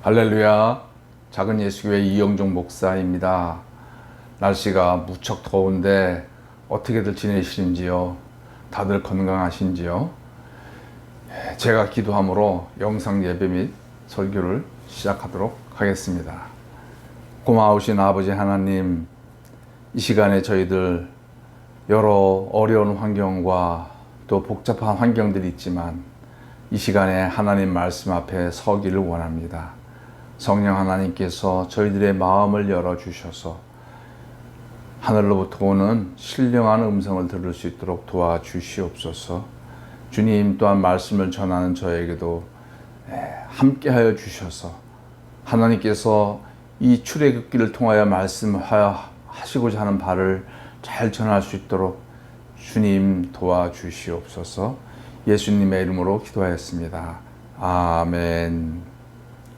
할렐루야. 작은 예수교회 이영종 목사입니다. 날씨가 무척 더운데 어떻게들 지내시는지요? 다들 건강하신지요? 제가 기도함으로 영상 예배 및 설교를 시작하도록 하겠습니다. 고마우신 아버지 하나님, 이 시간에 저희들 여러 어려운 환경과 또 복잡한 환경들이 있지만 이 시간에 하나님 말씀 앞에 서기를 원합니다. 성령 하나님께서 저희들의 마음을 열어주셔서 하늘로부터 오는 신령한 음성을 들을 수 있도록 도와주시옵소서. 주님 또한 말씀을 전하는 저에게도 함께하여 주셔서 하나님께서 이 출애굽기를 통하여 말씀하시고자 하는 바를 잘 전할 수 있도록 주님 도와주시옵소서. 예수님의 이름으로 기도하였습니다. 아멘.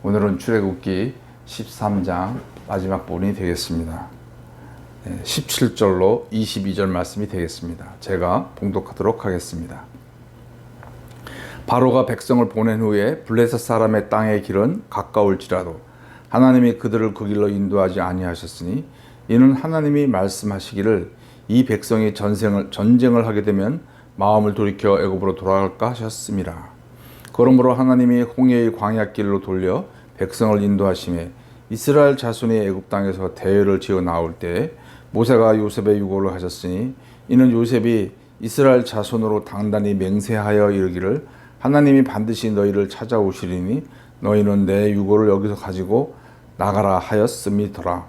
오늘은 출애굽기 13장 마지막 부분이 되겠습니다. 17절로 22절 말씀이 되겠습니다. 제가 봉독하도록 하겠습니다. 바로가 백성을 보낸 후에 블레셋 사람의 땅의 길은 가까울지라도 하나님이 그들을 그 길로 인도하지 아니하셨으니 이는 하나님이 말씀하시기를 이 백성이 전쟁을 하게 되면 마음을 돌이켜 애굽으로 돌아갈까 하셨습니다. 그러므로 하나님이 홍해의 광야길로 돌려 백성을 인도하심에 이스라엘 자손이 애굽 땅에서 대회를 지어 나올 때 모세가 요셉의 유고를 하셨으니 이는 요셉이 이스라엘 자손으로 단단히 맹세하여 이르기를 하나님이 반드시 너희를 찾아오시리니 너희는 내 유고를 여기서 가지고 나가라 하였음이더라.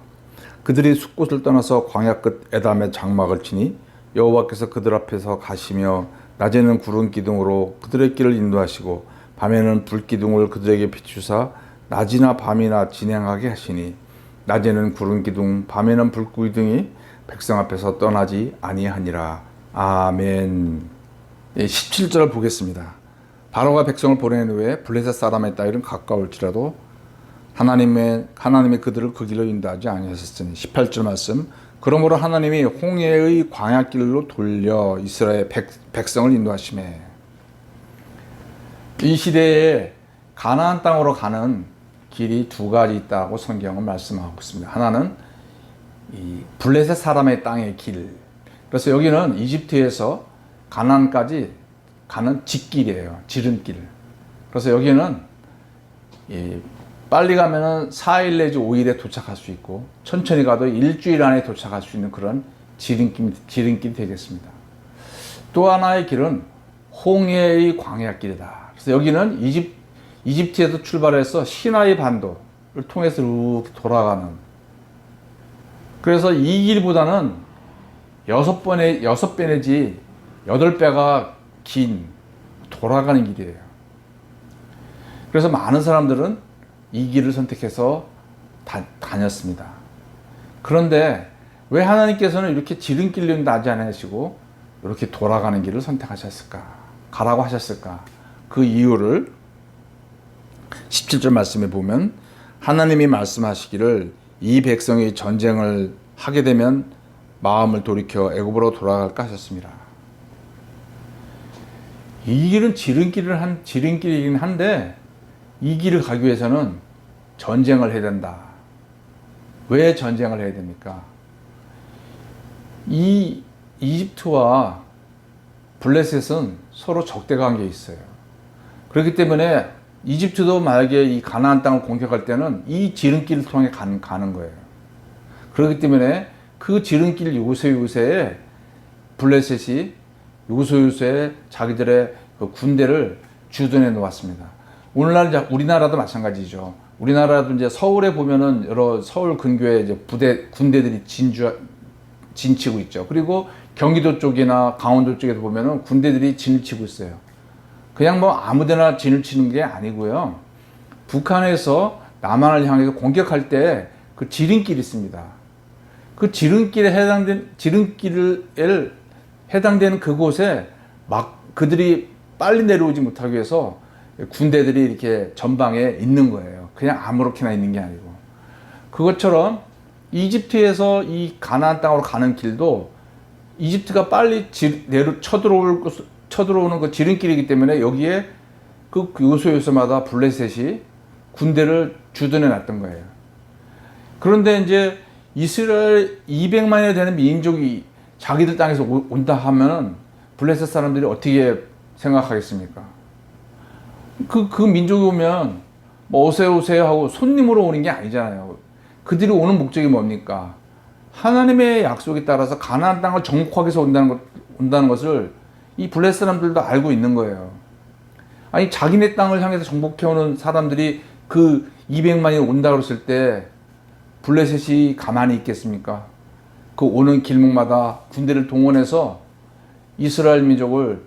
그들이 숲곳을 떠나서 광야 끝 에담의 장막을 치니 여호와께서 그들 앞에서 가시며 낮에는 구름 기둥으로 그들의 길을 인도하시고 밤에는 불 기둥을 그들에게 비추사 낮이나 밤이나 진행하게 하시니 낮에는 구름 기둥 밤에는 불 기둥이 백성 앞에서 떠나지 아니하니라. 아멘. 17절을 보겠습니다. 바로가 백성을 보낸 후에 블레셋 사람의 땅은 가까울지라도 하나님이 그들을 그 길로 인도하지 아니하셨으니 18절 말씀. 그러므로 하나님이 홍해의 광야길로 돌려 이스라엘 백성을 인도하시매. 이 시대에 가나안 땅으로 가는 길이 두 가지 있다고 성경은 말씀하고 있습니다. 하나는 이 블레셋 사람의 땅의 길. 그래서 여기는 이집트에서 가나안까지 가는 직길이에요. 지름길. 그래서 여기는 빨리 가면은 4일 내지 5일에 도착할 수 있고 천천히 가도 일주일 안에 도착할 수 있는 그런 지름길이 되겠습니다. 또 하나의 길은 홍해의 광야길이다. 그래서 여기는 이집트에서 출발해서 시나이 반도를 통해서 이렇게 돌아가는. 그래서 이 길보다는 6배 내지 8배가 긴 돌아가는 길이에요. 그래서 많은 사람들은 이 길을 선택해서 다녔습니다. 그런데 왜 하나님께서는 이렇게 지름길로 나지 않으시고 이렇게 돌아가는 길을 선택하셨을까? 가라고 하셨을까? 그 이유를 17절 말씀에 보면 하나님이 말씀하시기를 이 백성이 전쟁을 하게 되면 마음을 돌이켜 애굽으로 돌아갈까 하셨습니다. 이 길은 지름길이긴 한데 이 길을 가기 위해서는 전쟁을 해야 된다. 왜 전쟁을 해야 됩니까? 이 이집트와 블레셋은 서로 적대 관계에 있어요. 그렇기 때문에 이집트도 만약에 이 가나안 땅을 공격할 때는 이 지름길을 통해 가는 거예요. 그렇기 때문에 그 지름길 요새에 블레셋이 요새에 자기들의 그 군대를 주둔해 놓았습니다. 오늘날 우리나라도 마찬가지죠. 우리나라도 이제 서울에 보면은 여러 서울 근교에 이제 군대들이 진치고 있죠. 그리고 경기도 쪽이나 강원도 쪽에도 보면은 군대들이 진을 치고 있어요. 그냥 뭐 아무데나 진을 치는 게 아니고요. 북한에서 남한을 향해서 공격할 때 그 지름길이 있습니다. 그 지름길에 해당되는 그곳에 막 그들이 빨리 내려오지 못하기 위해서 군대들이 이렇게 전방에 있는 거예요. 그냥 아무렇게나 있는 게 아니고. 그것처럼 이집트에서 이 가나안 땅으로 가는 길도 이집트가 빨리 쳐들어오는 그 지름길이기 때문에 여기에 그 요소요소마다 블레셋이 군대를 주둔해 놨던 거예요. 그런데 이제 이스라엘 200만이 되는 민족이 자기들 땅에서 온다 하면 블레셋 사람들이 어떻게 생각하겠습니까? 그 민족이 오면 뭐 어서 오세요 하고 손님으로 오는 게 아니잖아요. 그들이 오는 목적이 뭡니까? 하나님의 약속에 따라서 가나안 땅을 정복하기 위해서 온다는 것을 이 블레셋 사람들도 알고 있는 거예요. 아니 자기네 땅을 향해서 정복해오는 사람들이 그 200만이 온다 그랬을 때 블레셋이 가만히 있겠습니까? 그 오는 길목마다 군대를 동원해서 이스라엘 민족을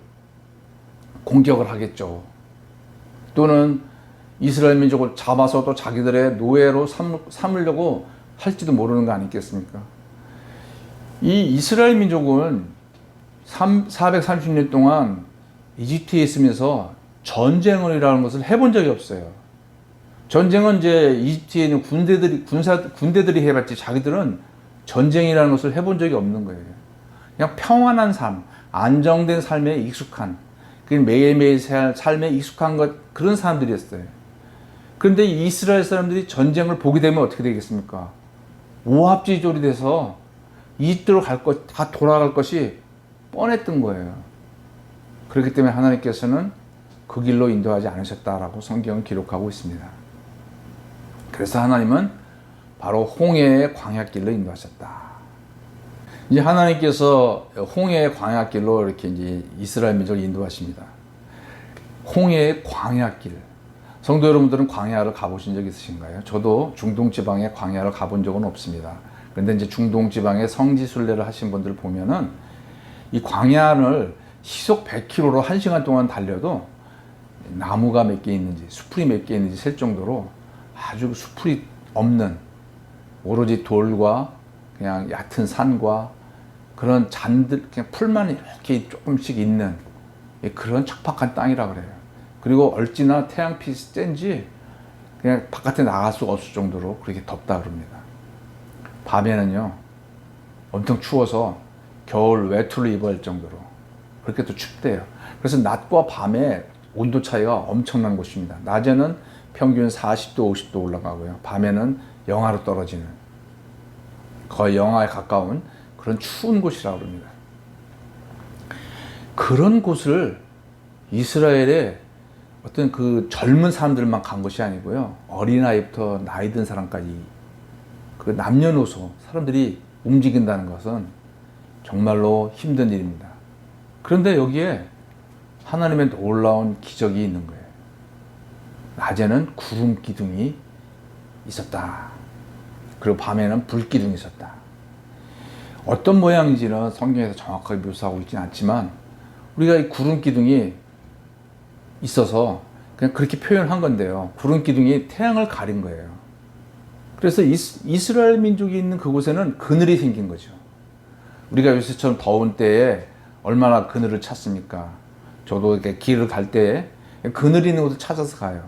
공격을 하겠죠. 또는 이스라엘 민족을 잡아서 또 자기들의 노예로 삼으려고 할지도 모르는 거 아니겠습니까? 이 이스라엘 민족은 430년 동안 이집트에 있으면서 전쟁이라는 것을 해본 적이 없어요. 전쟁은 이제 이집트에 있는 군대들이 해봤지 자기들은 전쟁이라는 것을 해본 적이 없는 거예요. 그냥 평안한 삶, 안정된 삶에 익숙한, 매일매일 삶에 익숙한 그런 사람들이었어요. 그런데 이스라엘 사람들이 전쟁을 보게 되면 어떻게 되겠습니까? 오합지졸이 돼서 이집트로 다 돌아갈 것이 뻔했던 거예요. 그렇기 때문에 하나님께서는 그 길로 인도하지 않으셨다라고 성경은 기록하고 있습니다. 그래서 하나님은 바로 홍해의 광야길로 인도하셨다. 이제 하나님께서 홍해의 광야길로 이렇게 이제 이스라엘 민족을 인도하십니다. 홍해의 광야길. 성도 여러분들은 광야를 가보신 적 있으신가요? 저도 중동 지방의 광야를 가본 적은 없습니다. 그런데 이제 중동 지방의 성지 순례를 하신 분들 보면은 이 광야를 시속 100km로 1시간 동안 달려도 나무가 몇 개 있는지, 수풀이 몇 개 있는지 셀 정도로 아주 수풀이 없는 오로지 돌과 그냥 얕은 산과 그런 잔들, 그냥 풀만 이렇게 조금씩 있는 그런 척박한 땅이라 그래요. 그리고 얼지나 태양빛이 센지 그냥 바깥에 나갈 수가 없을 정도로 그렇게 덥다 그럽니다. 밤에는요, 엄청 추워서 겨울 외투를 입어야 할 정도로 그렇게 또 춥대요. 그래서 낮과 밤에 온도 차이가 엄청난 곳입니다. 낮에는 평균 40도, 50도 올라가고요. 밤에는 영하로 떨어지는, 거의 영하에 가까운 그런 추운 곳이라고 합니다. 그런 곳을 이스라엘의 어떤 그 젊은 사람들만 간 것이 아니고요. 어린아이부터 나이 든 사람까지 그 남녀노소 사람들이 움직인다는 것은 정말로 힘든 일입니다. 그런데 여기에 하나님의 놀라운 기적이 있는 거예요. 낮에는 구름 기둥이 있었다. 그리고 밤에는 불 기둥이 있었다. 어떤 모양인지는 성경에서 정확하게 묘사하고 있지는 않지만 우리가 이 구름 기둥이 있어서 그냥 그렇게 표현한 건데요. 구름 기둥이 태양을 가린 거예요. 그래서 이스라엘 민족이 있는 그곳에는 그늘이 생긴 거죠. 우리가 요새처럼 더운 때에 얼마나 그늘을 찾습니까? 저도 이렇게 길을 갈 때에 그늘 있는 곳을 찾아서 가요.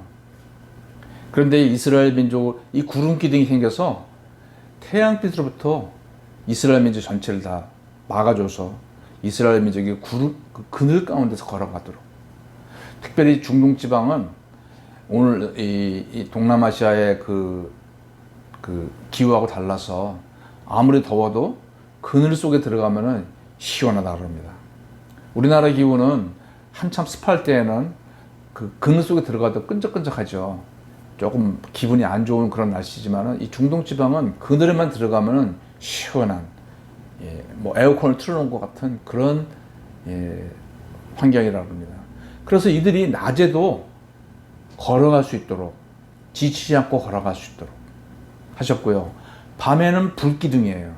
그런데 이스라엘 민족, 이 구름 기둥이 생겨서 태양빛으로부터 이스라엘 민족 전체를 다 막아줘서 이스라엘 민족이 그 그늘 가운데서 걸어가도록. 특별히 중동 지방은 오늘 이 동남아시아의 그 기후하고 달라서 아무리 더워도 그늘 속에 들어가면은 시원하다 그럽니다. 우리나라 기후는 한참 습할 때에는 그 그늘 속에 들어가도 끈적끈적하죠. 조금 기분이 안 좋은 그런 날씨지만은 이 중동 지방은 그늘에만 들어가면은 시원한, 뭐 에어컨을 틀어놓은 것 같은 그런 환경이라고 합니다. 그래서 이들이 낮에도 걸어갈 수 있도록, 지치지 않고 걸어갈 수 있도록 하셨고요. 밤에는 불기둥이에요.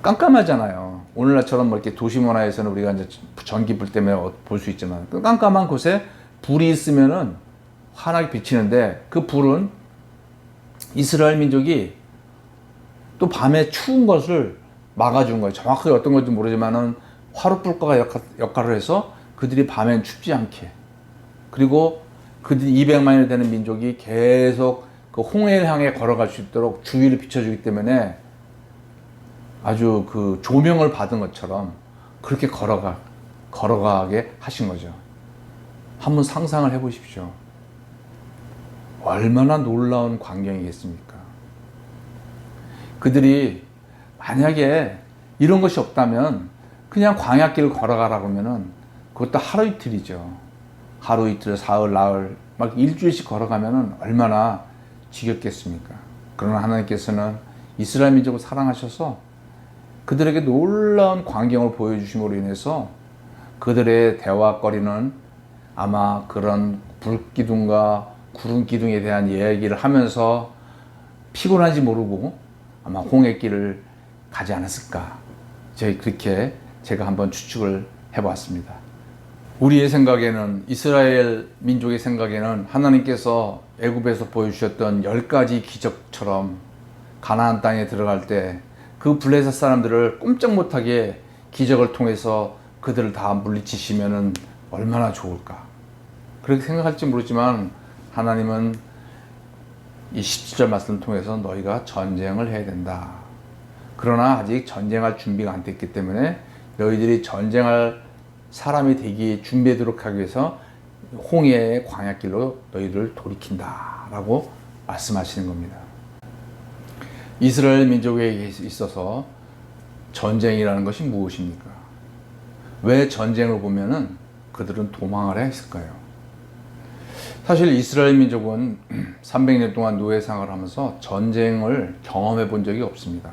깜깜하잖아요. 오늘날처럼 뭐 이렇게 도시 문화에서는 우리가 이제 전기불 때문에 볼 수 있지만 그 깜깜한 곳에 불이 있으면은 환하게 비치는데 그 불은 이스라엘 민족이 또 밤에 추운 것을 막아준 거예요. 정확하게 어떤 건지 모르지만은 화롯불가가 역할을 해서 그들이 밤엔 춥지 않게, 그리고 그들이 200만이 되는 민족이 계속 그 홍해를 향해 걸어갈 수 있도록 주위를 비춰주기 때문에 아주 그 조명을 받은 것처럼 그렇게 걸어가게 하신 거죠. 한번 상상을 해보십시오. 얼마나 놀라운 광경이겠습니까? 그들이 만약에 이런 것이 없다면 그냥 광야길을 걸어가라고 하면은 그것도 하루 이틀이죠. 하루 이틀, 사흘, 나흘, 막 일주일씩 걸어가면은 얼마나 지겹겠습니까? 그러나 하나님께서는 이스라엘 민족을 사랑하셔서 그들에게 놀라운 광경을 보여주심으로 인해서 그들의 대화거리는 아마 그런 불기둥과 구름기둥에 대한 이야기를 하면서 피곤한지 모르고 아마 홍해길을 가지 않았을까. 그렇게 제가 한번 추측을 해보았습니다. 우리의 생각에는, 이스라엘 민족의 생각에는 하나님께서 애굽에서 보여주셨던 10가지 기적처럼 가나안 땅에 들어갈 때 그 블레셋 사람들을 꼼짝 못하게 기적을 통해서 그들을 다 물리치시면 얼마나 좋을까. 그렇게 생각할지 모르지만 하나님은 이 17절 말씀을 통해서 너희가 전쟁을 해야 된다. 그러나 아직 전쟁할 준비가 안 됐기 때문에 너희들이 전쟁할 사람이 되기 준비하도록 하기 위해서 홍해의 광야길로 너희를 돌이킨다 라고 말씀하시는 겁니다. 이스라엘 민족에게 있어서 전쟁이라는 것이 무엇입니까? 왜 전쟁을 보면은 그들은 도망을 했을까요? 사실 이스라엘 민족은 300년 동안 노예 생활을 하면서 전쟁을 경험해 본 적이 없습니다.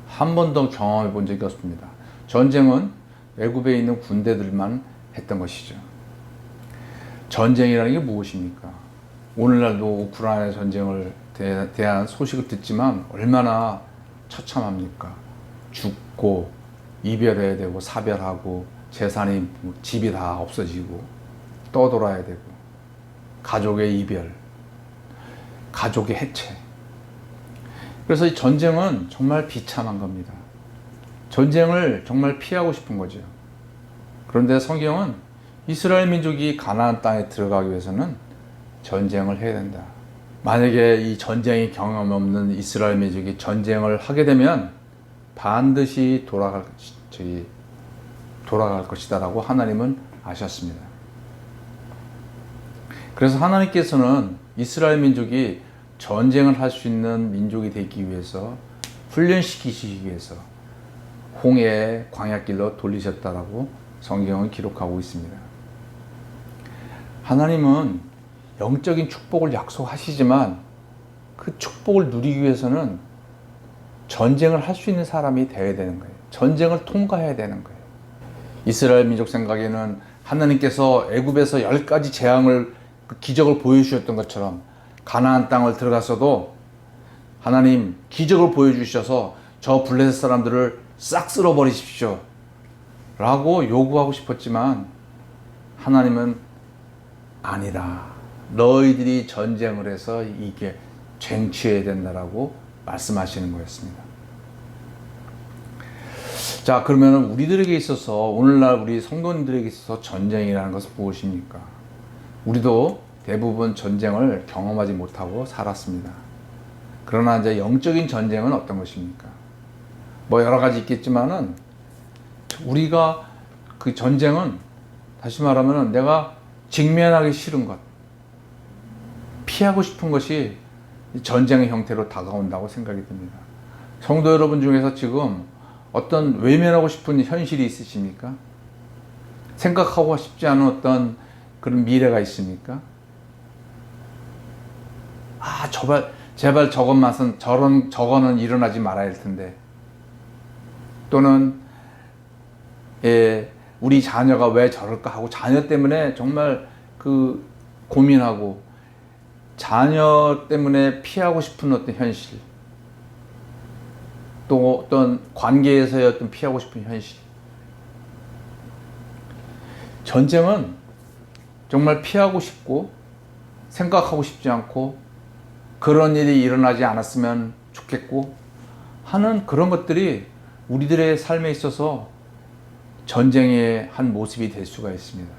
한 번도 경험해 본 적이 없습니다. 전쟁은 애굽에 있는 군대들만 했던 것이죠. 전쟁이라는 게 무엇입니까? 오늘날도 우크라이나 전쟁을 대한 소식을 듣지만 얼마나 처참합니까? 죽고 이별해야 되고 사별하고 재산이 집이 다 없어지고 떠돌아야 되고 가족의 이별, 가족의 해체. 그래서 이 전쟁은 정말 비참한 겁니다. 전쟁을 정말 피하고 싶은 거죠. 그런데 성경은 이스라엘 민족이 가나안 땅에 들어가기 위해서는 전쟁을 해야 된다. 만약에 이 전쟁이 경험 없는 이스라엘 민족이 전쟁을 하게 되면 반드시 돌아갈 것이다라고 하나님은 아셨습니다. 그래서 하나님께서는 이스라엘 민족이 전쟁을 할 수 있는 민족이 되기 위해서 훈련시키시기 위해서 홍해의 광야길로 돌리셨다라고 성경은 기록하고 있습니다. 하나님은 영적인 축복을 약속하시지만 그 축복을 누리기 위해서는 전쟁을 할 수 있는 사람이 되어야 되는 거예요. 전쟁을 통과해야 되는 거예요. 이스라엘 민족 생각에는 하나님께서 애굽에서 10가지 재앙을, 기적을 보여주셨던 것처럼 가나안 땅을 들어갔어도 하나님 기적을 보여주셔서 저 블레셋 사람들을 싹 쓸어버리십시오 라고 요구하고 싶었지만 하나님은 아니다. 너희들이 전쟁을 해서 이게 쟁취해야 된다라고 말씀하시는 거였습니다. 자, 그러면 우리들에게 있어서, 오늘날 우리 성도님들에게 있어서 전쟁이라는 것은 무엇입니까? 우리도 대부분 전쟁을 경험하지 못하고 살았습니다. 그러나 이제 영적인 전쟁은 어떤 것입니까? 뭐 여러 가지 있겠지만은 우리가 그 전쟁은 다시 말하면 내가 직면하기 싫은 것, 피하고 싶은 것이 전쟁의 형태로 다가온다고 생각이 듭니다. 성도 여러분 중에서 지금 어떤 외면하고 싶은 현실이 있으십니까? 생각하고 싶지 않은 어떤 그런 미래가 있습니까? 아, 제발 저거는 일어나지 말아야 할 텐데. 또는, 우리 자녀가 왜 저럴까 하고 자녀 때문에 정말 고민하고 자녀 때문에 피하고 싶은 어떤 현실. 또 어떤 관계에서의 어떤 피하고 싶은 현실. 전쟁은 정말 피하고 싶고 생각하고 싶지 않고 그런 일이 일어나지 않았으면 좋겠고 하는 그런 것들이 우리들의 삶에 있어서 전쟁의 한 모습이 될 수가 있습니다.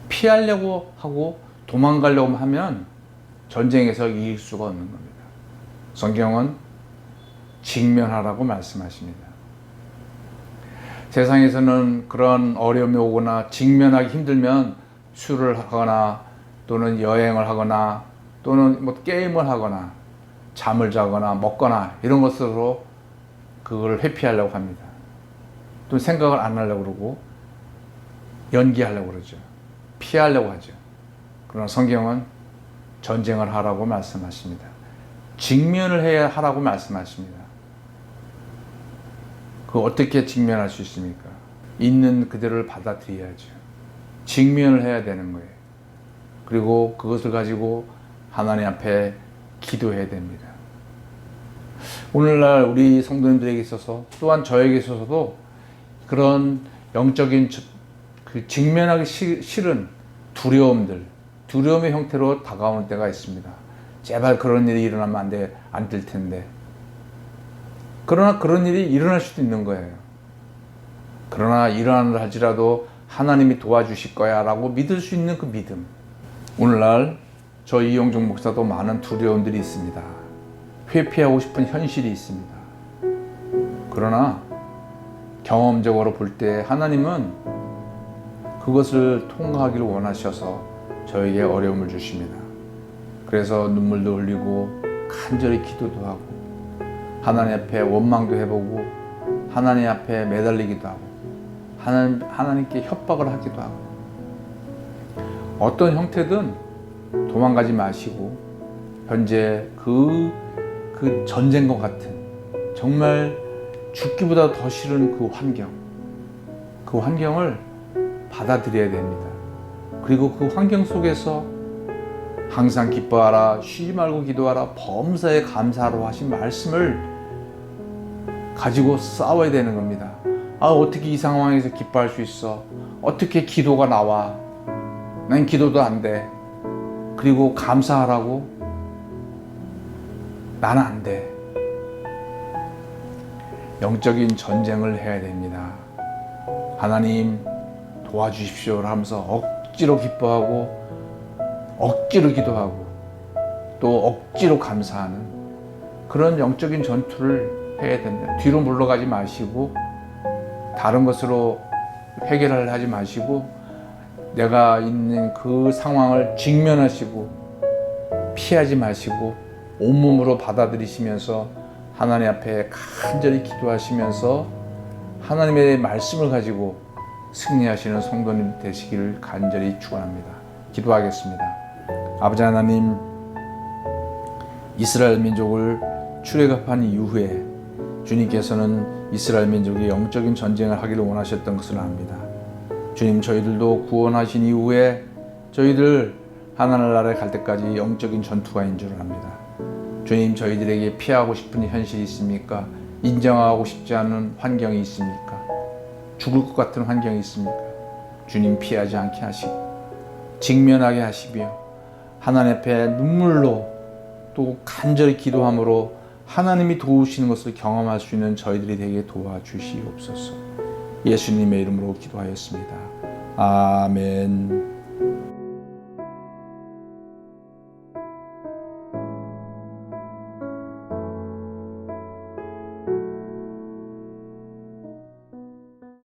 피하려고 하고 도망가려고 하면 전쟁에서 이길 수가 없는 겁니다. 성경은 직면하라고 말씀하십니다. 세상에서는 그런 어려움이 오거나 직면하기 힘들면 술을 하거나 또는 여행을 하거나 또는 뭐 게임을 하거나 잠을 자거나 먹거나 이런 것으로 그걸 회피하려고 합니다. 또 생각을 안 하려고 그러고 연기하려고 그러죠. 피하려고 하죠. 그러나 성경은 전쟁을 하라고 말씀하십니다. 직면을 해야 하라고 말씀하십니다. 그 어떻게 직면할 수 있습니까? 있는 그대로를 받아들여야죠. 직면을 해야 되는 거예요. 그리고 그것을 가지고 하나님 앞에 기도해야 됩니다. 오늘날 우리 성도님들에게 있어서 또한 저에게 있어서도 그런 영적인 그 직면하기 싫은 두려움의 형태로 다가오는 때가 있습니다. 제발 그런 일이 일어나면 안 될 텐데. 그러나 그런 일이 일어날 수도 있는 거예요. 그러나 일어나는 할지라도 하나님이 도와주실 거야 라고 믿을 수 있는 그 믿음. 오늘날 저 이용종 목사도 많은 두려움들이 있습니다. 회피하고 싶은 현실이 있습니다. 그러나 경험적으로 볼 때 하나님은 그것을 통과하기를 원하셔서 저에게 어려움을 주십니다. 그래서 눈물도 흘리고 간절히 기도도 하고 하나님 앞에 원망도 해보고 하나님 앞에 매달리기도 하고 하나님께 협박을 하기도 하고 어떤 형태든 도망가지 마시고 현재 그 전쟁과 같은 정말 죽기보다 더 싫은 그 환경을 받아들여야 됩니다. 그리고 그 환경 속에서 항상 기뻐하라, 쉬지 말고 기도하라, 범사에 감사하라 하신 말씀을 가지고 싸워야 되는 겁니다. 어떻게 이 상황에서 기뻐할 수 있어? 어떻게 기도가 나와? 난 기도도 안 돼. 그리고 감사하라고? 나는 안 돼. 영적인 전쟁을 해야 됩니다. 하나님 도와주십시오 하면서 억지로 기뻐하고 억지로 기도하고 또 억지로 감사하는 그런 영적인 전투를 해야 됩니다. 뒤로 물러가지 마시고 다른 것으로 해결을 하지 마시고 내가 있는 그 상황을 직면하시고 피하지 마시고 온몸으로 받아들이시면서 하나님 앞에 간절히 기도하시면서 하나님의 말씀을 가지고 승리하시는 성도님 되시기를 간절히 축원합니다. 기도하겠습니다. 아버지 하나님, 이스라엘 민족을 출애굽한 이후에 주님께서는 이스라엘 민족이 영적인 전쟁을 하기를 원하셨던 것을 압니다. 주님, 저희들도 구원하신 이후에 저희들 하나님 나라에 갈 때까지 영적인 전투가 있는 줄 압니다. 주님, 저희들에게 피하고 싶은 현실이 있습니까? 인정하고 싶지 않은 환경이 있습니까? 죽을 것 같은 환경이 있습니까? 주님, 피하지 않게 하시고 직면하게 하시며 하나님 앞에 눈물로 또 간절히 기도함으로 하나님이 도우시는 것을 경험할 수 있는 저희들이 되게 도와주시옵소서. 예수님의 이름으로 기도하였습니다. 아멘.